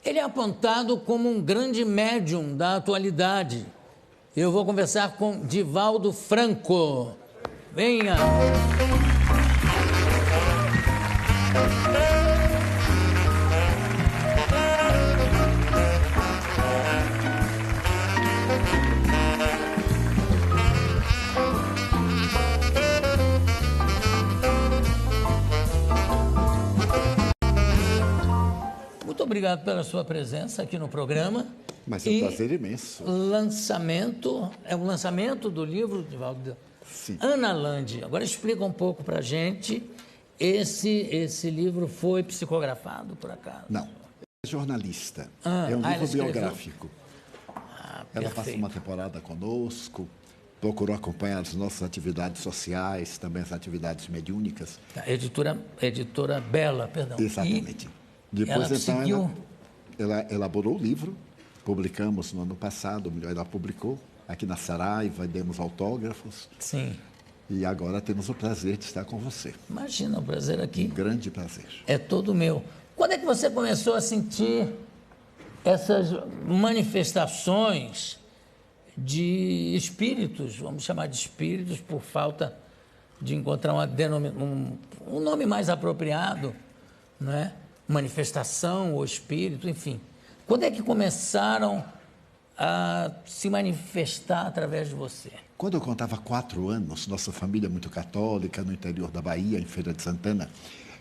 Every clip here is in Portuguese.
Ele é apontado como um grande médium da atualidade. Eu vou conversar com Divaldo Franco. Venha! Muito obrigado pela sua presença aqui no programa. Mas é um prazer imenso. É o lançamento do livro, Divaldo. Sim. Ana Landi. Agora explica um pouco para a gente, esse livro foi psicografado, por acaso? Não, é jornalista, é um livro biográfico. Ela passa uma temporada conosco, procurou acompanhar as nossas atividades sociais, também as atividades mediúnicas. Editora Bela, perdão. Exatamente. Depois, ela elaborou o livro, publicamos no ano passado, ela publicou aqui na Saraiva, demos autógrafos. Sim. E agora temos o prazer de estar com você. Imagina, o prazer aqui. Um grande prazer. É todo meu. Quando é que você começou a sentir essas manifestações de espíritos, vamos chamar de espíritos por falta de encontrar um nome mais apropriado, não é? Manifestação ou espírito, enfim. Quando é que começaram a se manifestar através de você? Quando eu contava 4 anos, nossa família muito católica, no interior da Bahia, em Feira de Santana,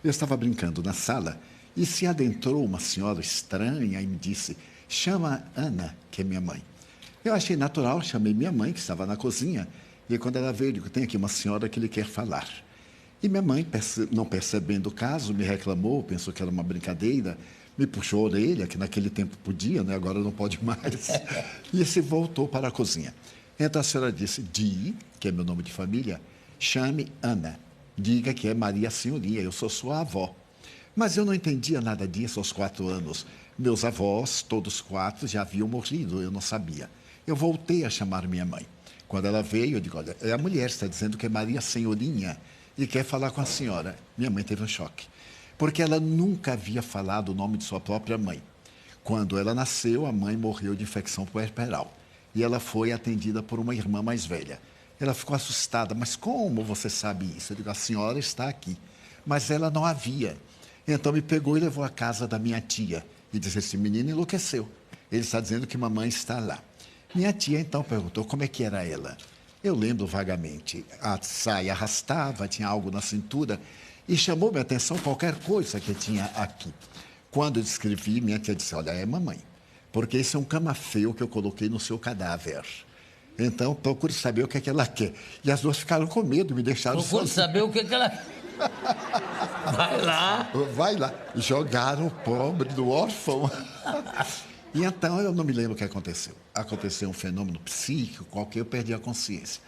eu estava brincando na sala e se adentrou uma senhora estranha e me disse: chama Ana, que é minha mãe. Eu achei natural, chamei minha mãe, que estava na cozinha, e quando ela veio, eu digo: tem aqui uma senhora que lhe quer falar. E minha mãe, não percebendo o caso, me reclamou, pensou que era uma brincadeira, me puxou a orelha, que naquele tempo podia, né? Agora não pode mais, e se voltou para a cozinha. Então a senhora disse: Di, que é meu nome de família, chame Ana, diga que é Maria Senhoria, eu sou sua avó. Mas eu não entendia nada disso aos 4 anos. Meus avós, todos 4, já haviam morrido, eu não sabia. Eu voltei a chamar minha mãe. Quando ela veio, eu digo: olha, a mulher está dizendo que é Maria Senhorinha e quer falar com a senhora. Minha mãe teve um choque, porque ela nunca havia falado o nome de sua própria mãe. Quando ela nasceu, a mãe morreu de infecção puerperal e ela foi atendida por uma irmã mais velha. Ela ficou assustada: mas como você sabe isso? Eu digo: a senhora está aqui. Mas ela não havia. Então me pegou e levou à casa da minha tia e disse: esse menino enlouqueceu, ele está dizendo que mamãe está lá. Minha tia então perguntou como é que era ela. Eu lembro vagamente, a saia arrastava, tinha algo na cintura e chamou minha atenção qualquer coisa que tinha aqui. Quando eu descrevi, minha tia disse: olha, é mamãe, porque esse é um camafeu que eu coloquei no seu cadáver. Então, procure saber o que é que ela quer. E as duas ficaram com medo, me deixaram Procure saber o que é que ela... Vai lá. Vai lá. Jogaram o pobre do órfão. E então, eu não me lembro o que aconteceu. Aconteceu um fenômeno psíquico qualquer, eu perdi a consciência.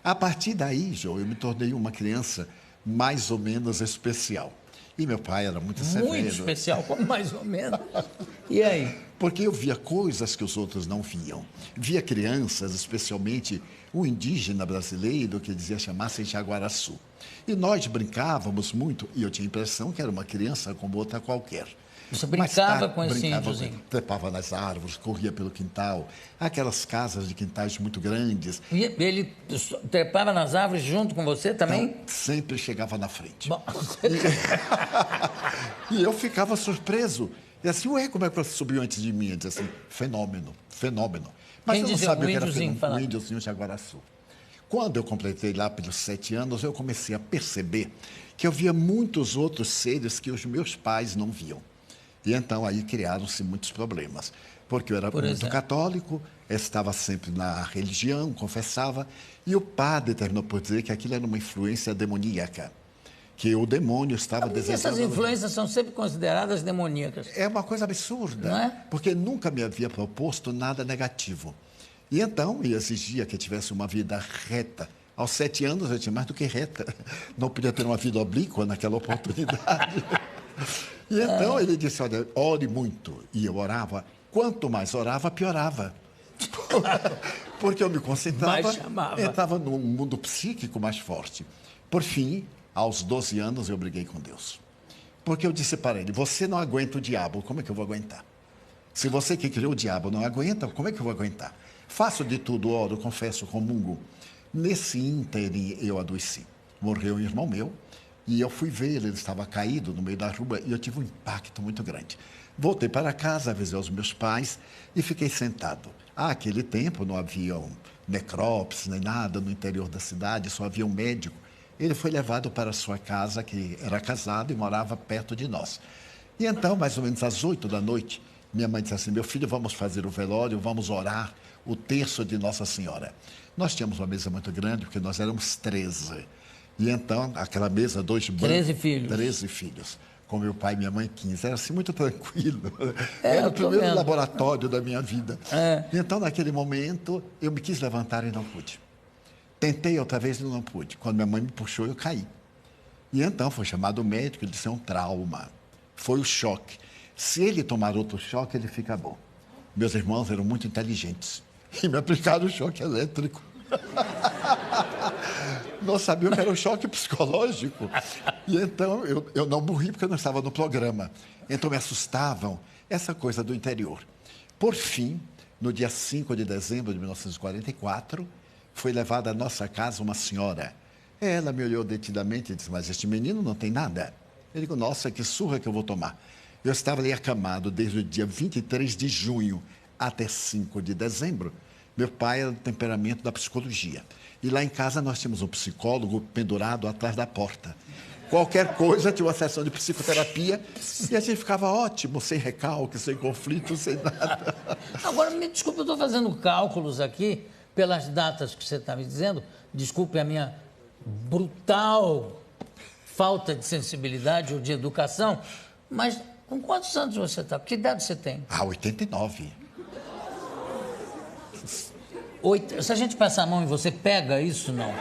A partir daí, João, eu me tornei uma criança mais ou menos especial. E meu pai era muito severo. Muito especial, como mais ou menos. E aí? Porque eu via coisas que os outros não viam. Via crianças, especialmente um indígena brasileiro que dizia chamar-se Jaguaraçu. E nós brincávamos muito, e eu tinha a impressão que era uma criança como outra qualquer. Você brincava com esse índiozinho? Trepava nas árvores, corria pelo quintal, aquelas casas de quintais muito grandes. E ele trepava nas árvores junto com você também? Então, sempre chegava na frente. Bom, E eu ficava surpreso. E assim, ué, como é que você subiu antes de mim? Eu dizia assim: fenômeno, fenômeno. Mas eu não sabia o que era fenômeno, o índiozinho Jaguaraçu. Quando eu completei lá pelos 7 anos, eu comecei a perceber que eu via muitos outros seres que os meus pais não viam. E então aí criaram-se muitos problemas, porque eu era muito católico, estava sempre na religião, confessava, e o padre terminou por dizer que aquilo era uma influência demoníaca, que o demônio estava desejando... Essas influências são sempre consideradas demoníacas. É uma coisa absurda, não é? Porque nunca me havia proposto nada negativo. E então ele exigia que eu tivesse uma vida reta. Aos 7 anos eu tinha mais do que reta, não podia ter uma vida oblíqua naquela oportunidade. E então ele disse: olha, ore muito. E eu orava. Quanto mais orava, piorava. Porque eu me concentrava, entrava num mundo psíquico mais forte. Por fim, aos 12 anos, eu briguei com Deus. Porque eu disse para ele: você não aguenta o diabo, como é que eu vou aguentar? Se você que criou o diabo não aguenta, como é que eu vou aguentar? Faço de tudo, oro, confesso, comungo. Nesse ínterim eu adoeci. Morreu um irmão meu e eu fui ver ele estava caído no meio da rua e eu tive um impacto muito grande. Voltei para casa, avisei os meus pais e fiquei sentado. Aquele tempo não havia necrópsia nem nada no interior da cidade, só havia um médico. Ele foi levado para a sua casa, que era casado e morava perto de nós. E então, mais ou menos às 8 da noite, minha mãe disse assim: meu filho, vamos fazer o velório, vamos orar o terço de Nossa Senhora. Nós tínhamos uma mesa muito grande, porque nós éramos 13. E então, aquela mesa, 13 filhos. 13 filhos. Com meu pai e minha mãe, 15. Era assim muito tranquilo. Era o primeiro laboratório da minha vida. E então, naquele momento, eu me quis levantar e não pude. Tentei outra vez e não pude. Quando minha mãe me puxou, eu caí. E então foi chamado o médico, ele disse: é um trauma. Foi o choque. Se ele tomar outro choque, ele fica bom. Meus irmãos eram muito inteligentes e me aplicaram o choque elétrico. Não sabiam que era um choque psicológico. E então eu não morri porque eu não estava no programa. Então me assustavam essa coisa do interior. Por fim, no dia 5 de dezembro de 1944, foi levada à nossa casa uma senhora. Ela me olhou detidamente e disse: mas este menino não tem nada. Eu digo: nossa, que surra que eu vou tomar. Eu estava ali acamado desde o dia 23 de junho até 5 de dezembro. Meu pai era do temperamento da psicologia. E lá em casa nós tínhamos um psicólogo pendurado atrás da porta. Qualquer coisa tinha uma sessão de psicoterapia e a gente ficava ótimo, sem recalque, sem conflito, sem nada. Agora, me desculpe, eu estou fazendo cálculos aqui pelas datas que você está me dizendo. Desculpe a minha brutal falta de sensibilidade ou de educação, mas com quantos anos você está? Que idade você tem? 89. Se a gente passar a mão e você pega isso, não?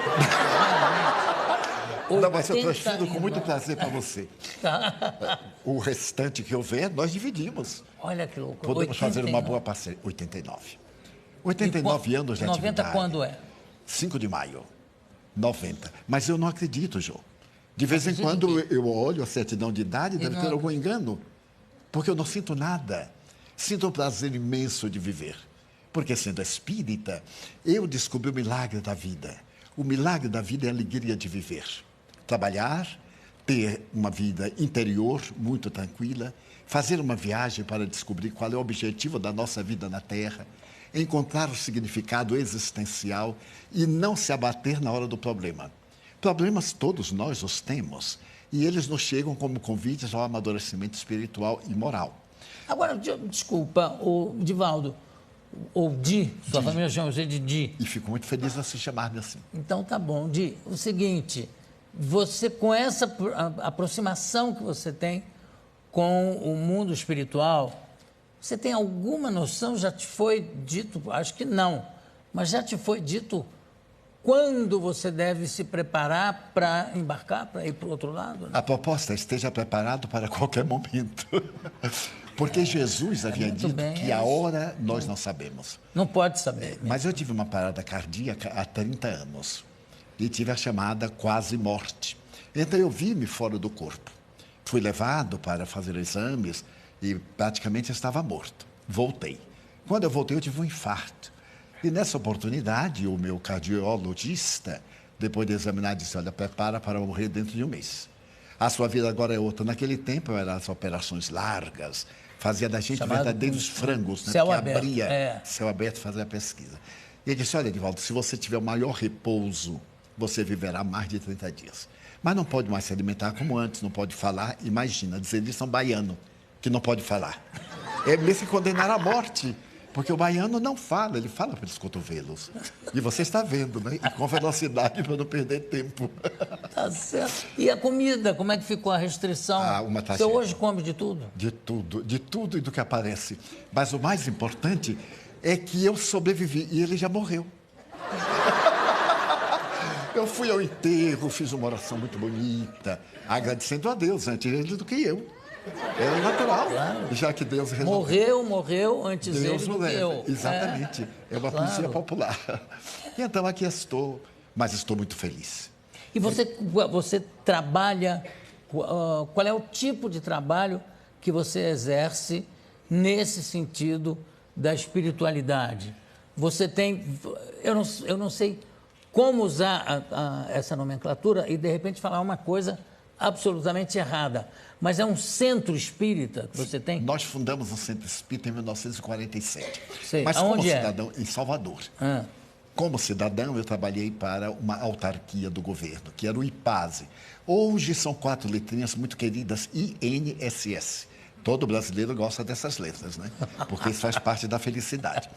Não, mas eu transfiro com muito prazer para você. O restante que houver, nós dividimos. Olha que louco. Podemos fazer uma boa parceria. 89. 89 anos de 90 atividade. Quando é? 5 de maio. 90. Mas eu não acredito, Jô. De vez em quando eu olho a certidão de idade, deve ter algum engano. Porque eu não sinto nada. Sinto um prazer imenso de viver. Porque, sendo espírita, eu descobri o milagre da vida. O milagre da vida é a alegria de viver. Trabalhar, ter uma vida interior muito tranquila, fazer uma viagem para descobrir qual é o objetivo da nossa vida na Terra, encontrar o significado existencial e não se abater na hora do problema. Problemas todos nós os temos e eles nos chegam como convites ao amadurecimento espiritual e moral. Agora, desculpa, Divaldo, ou Di, sua família chama você de Di. E fico muito feliz de se chamar-me assim. Então tá bom, Di. O seguinte, você com essa aproximação que você tem com o mundo espiritual, você tem alguma noção, já te foi dito, acho que não, mas já te foi dito quando você deve se preparar para embarcar, para ir para o outro lado? Né? A proposta é: esteja preparado para qualquer momento. Porque Jesus havia dito que a hora nós não sabemos. Não pode saber. Mas eu tive uma parada cardíaca há 30 anos. E tive a chamada quase morte. Então eu vi-me fora do corpo. Fui levado para fazer exames e praticamente estava morto. Voltei. Quando eu voltei, eu tive um infarto. E nessa oportunidade, o meu cardiologista, depois de examinar, disse: olha, prepara para morrer dentro de um mês. A sua vida agora é outra. Naquele tempo eram as operações largas, fazia da gente verdadeiros frangos, né? Céu que aberto, abria céu aberto, fazia a pesquisa. E ele disse: olha, Edivaldo, se você tiver o maior repouso, você viverá mais de 30 dias. Mas não pode mais se alimentar como antes, não pode falar. Imagina, dizer isso a um baiano que não pode falar. É mesmo que condenar à morte. Porque o baiano não fala, ele fala pelos cotovelos. E você está vendo, né? E com velocidade para não perder tempo. Tá certo. E a comida, como é que ficou a restrição? Você hoje come de tudo? De tudo e do que aparece. Mas o mais importante é que eu sobrevivi e ele já morreu. Eu fui ao enterro, fiz uma oração muito bonita, agradecendo a Deus antes ele do que eu. É natural, claro. Já que Deus resolveu. Morreu antes Deus ele do que eu. Exatamente. É uma poesia popular. E então aqui estou, mas estou muito feliz. E você trabalha, qual é o tipo de trabalho que você exerce nesse sentido da espiritualidade. Você tem... Eu não sei como usar essa nomenclatura e, de repente, falar uma coisa absolutamente errada. Mas é um centro espírita que você tem? Nós fundamos um centro espírita em 1947. Sei. Mas Aonde como é? cidadão, em Salvador. Como cidadão, eu trabalhei para uma autarquia do governo, que era o IPASE. Hoje são 4 letrinhas muito queridas, INSS. Todo brasileiro gosta dessas letras, né? Porque isso faz parte da felicidade.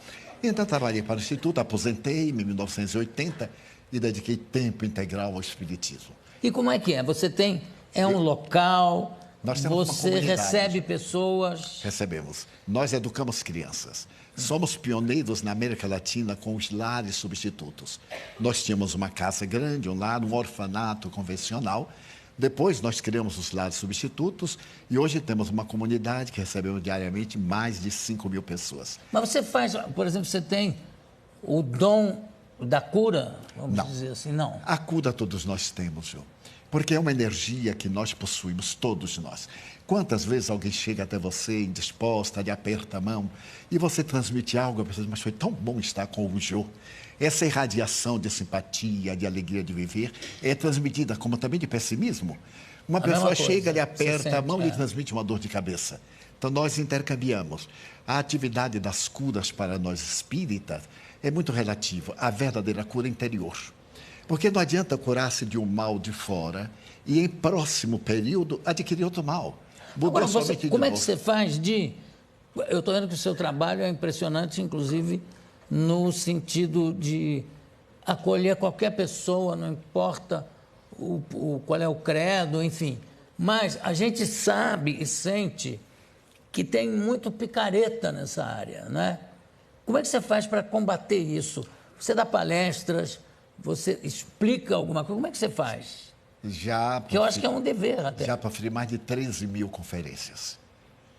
Então, trabalhei para o Instituto, aposentei-me em 1980 e dediquei tempo integral ao Espiritismo. E como é que é? Você tem... É um local... Nós temos uma Você comunidade. recebe pessoas... Recebemos. Nós educamos crianças. Somos pioneiros na América Latina com os lares substitutos. Nós tínhamos uma casa grande, um lar, um orfanato convencional. Depois nós criamos os lares substitutos e hoje temos uma comunidade que recebemos diariamente mais de 5.000 pessoas. Mas você faz, por exemplo, você tem o dom da cura, vamos dizer assim, não? A cura todos nós temos, João. Porque é uma energia que nós possuímos, todos nós. Quantas vezes alguém chega até você indisposta, lhe aperta a mão e você transmite algo, a pessoa diz, mas foi tão bom estar com o Jô. Essa irradiação de simpatia, de alegria de viver, é transmitida como também de pessimismo. Uma pessoa chega, lhe aperta a mão e lhe transmite uma dor de cabeça. Então, nós intercambiamos. A atividade das curas para nós espíritas é muito relativa à verdadeira cura interior. Porque não adianta curar-se de um mal de fora e, em próximo período, adquirir outro mal. Agora, como é que você faz de... Eu estou vendo que o seu trabalho é impressionante, inclusive, no sentido de acolher qualquer pessoa, não importa qual é o credo, enfim. Mas a gente sabe e sente que tem muito picareta nessa área, não é? Como é que você faz para combater isso? Você dá palestras, você explica alguma coisa, como é que você faz? Que eu acho que é um dever até. Já proferi mais de 13.000 conferências,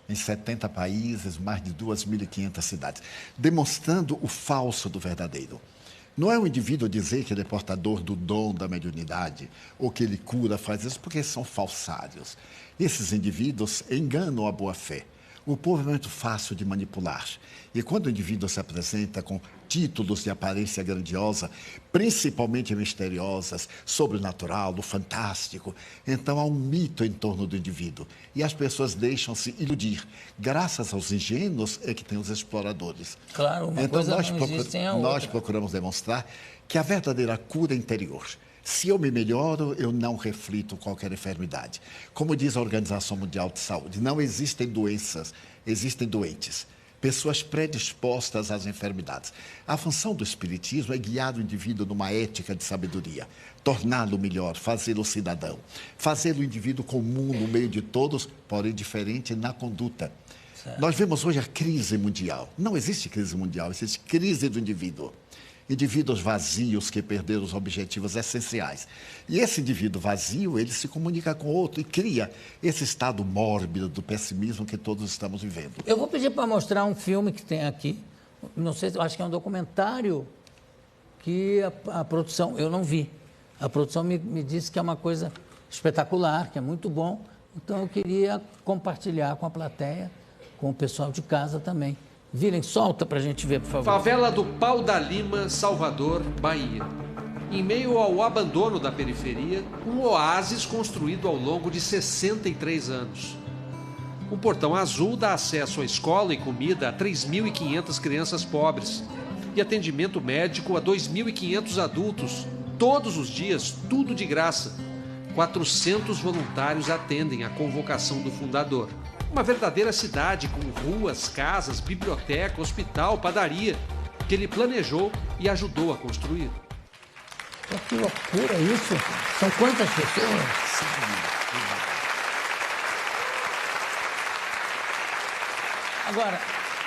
em 70 países, mais de 2.500 cidades, demonstrando o falso do verdadeiro. Não é o indivíduo dizer que ele é portador do dom da mediunidade, ou que ele cura, faz isso, porque são falsários. Esses indivíduos enganam a boa-fé. O povo é muito fácil de manipular. E quando o indivíduo se apresenta com títulos de aparência grandiosa, principalmente misteriosas, sobrenatural, do fantástico, então há um mito em torno do indivíduo. E as pessoas deixam-se iludir. Graças aos ingênuos é que tem os exploradores. Claro, uma coisa não existe sem a outra. Nós procuramos demonstrar que a verdadeira cura é interior. Se eu me melhoro, eu não reflito qualquer enfermidade. Como diz a Organização Mundial de Saúde, não existem doenças, existem doentes. Pessoas predispostas às enfermidades. A função do Espiritismo é guiar o indivíduo numa ética de sabedoria, torná-lo melhor, fazê-lo cidadão, fazê-lo indivíduo comum no meio de todos, porém diferente na conduta. Certo. Nós vemos hoje a crise mundial. Não existe crise mundial, existe crise do indivíduo. Indivíduos vazios que perderam os objetivos essenciais. E esse indivíduo vazio, ele se comunica com outro e cria esse estado mórbido do pessimismo que todos estamos vivendo. Eu vou pedir para mostrar um filme que tem aqui. Não sei, acho que é um documentário que a produção, eu não vi. A produção me disse que é uma coisa espetacular, que é muito bom. Então eu queria compartilhar com a plateia, com o pessoal de casa também. Virem, solta para a gente ver, por favor. Favela do Pau da Lima, Salvador, Bahia. Em meio ao abandono da periferia, um oásis construído ao longo de 63 anos. O Portão Azul dá acesso à escola e comida a 3.500 crianças pobres e atendimento médico a 2.500 adultos, todos os dias, tudo de graça. 400 voluntários atendem à convocação do fundador. Uma verdadeira cidade com ruas, casas, biblioteca, hospital, padaria, que ele planejou e ajudou a construir. Que loucura isso! São quantas pessoas? Agora,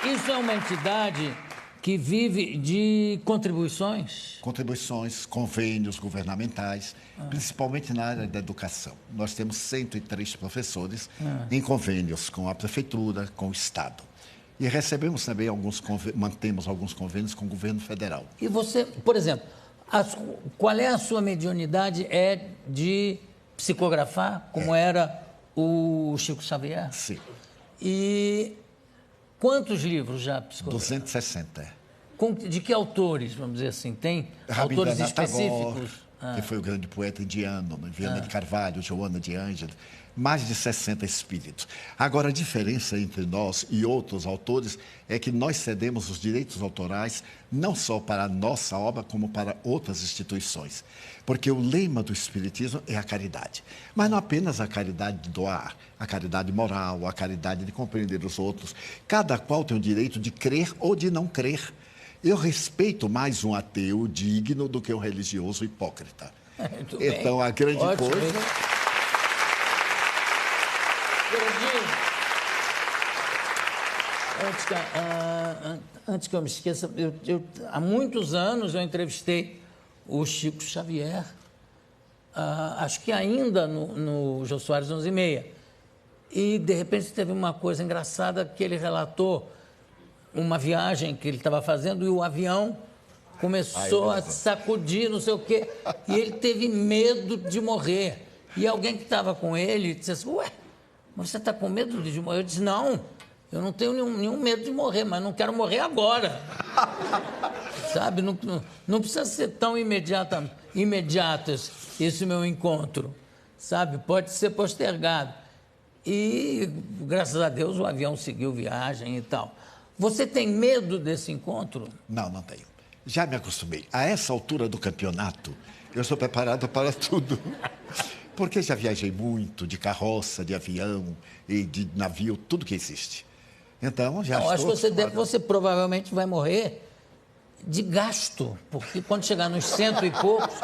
isso é uma entidade que vive de contribuições? Contribuições, convênios governamentais, principalmente na área da educação. Nós temos 103 professores em convênios com a prefeitura, com o Estado. E recebemos também mantemos alguns convênios com o governo federal. E você, por exemplo, qual é a sua mediunidade? É de psicografar, como era o Chico Xavier? Sim. E Quantos livros já psicografou? 260. De que autores, vamos dizer assim? Tem autores Rabindranath específicos? Tagore, que foi o grande poeta indiano, né? Viana de Carvalho, Joana de Ângeles, mais de 60 espíritos. Agora, a diferença entre nós e outros autores é que nós cedemos os direitos autorais não só para a nossa obra, como para outras instituições. Porque o lema do Espiritismo é a caridade. Mas não apenas a caridade de doar, a caridade moral, a caridade de compreender os outros. Cada qual tem o direito de crer ou de não crer. Eu respeito mais um ateu digno do que um religioso hipócrita. Então, a grande coisa... Antes que eu me esqueça, há muitos anos eu entrevistei o Chico Xavier, acho que ainda no Jô Soares 11h30. E, de repente, teve uma coisa engraçada que ele relatou uma viagem que ele estava fazendo e o avião começou a sacudir, não sei o quê, e ele teve medo de morrer. E alguém que estava com ele disse assim, ué, mas você está com medo de morrer? Eu disse, não, eu não tenho nenhum medo de morrer, mas não quero morrer agora. Sabe, não precisa ser tão imediato esse meu encontro, sabe, pode ser postergado. E, graças a Deus, o avião seguiu viagem e tal. Você tem medo desse encontro? Não, não tenho. Já me acostumei. A essa altura do campeonato, eu sou preparado para tudo. Porque já viajei muito de carroça, de avião e de navio, tudo que existe. Então, já estou... Acho que você provavelmente vai morrer de gasto, porque quando chegar nos 100 e poucos...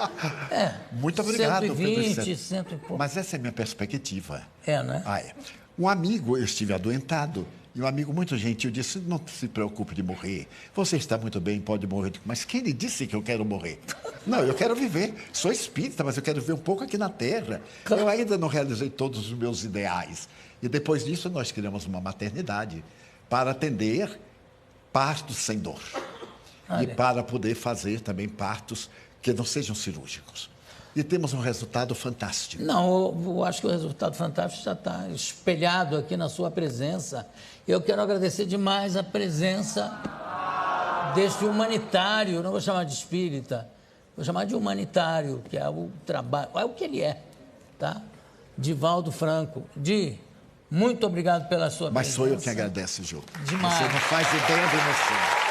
Muito obrigado, 120, 100 e poucos. Mas essa é a minha perspectiva. Né? É. Um amigo, eu estive adoentado, e um amigo muito gentil disse, não se preocupe de morrer, você está muito bem, pode morrer. Mas quem lhe disse que eu quero morrer? Não, eu quero viver, sou espírita, mas eu quero viver um pouco aqui na Terra. Eu ainda não realizei todos os meus ideais. E depois disso nós criamos uma maternidade para atender partos sem dor. E para poder fazer também partos que não sejam cirúrgicos. E temos um resultado fantástico. Não, eu acho que o resultado fantástico já está espelhado aqui na sua presença. Eu quero agradecer demais a presença deste humanitário, não vou chamar de espírita, vou chamar de humanitário, que é o trabalho, é o que ele é, tá? Divaldo Franco. Muito obrigado pela sua presença. Mas sou eu que agradeço, Jô. Demais. Você não faz ideia da emoção.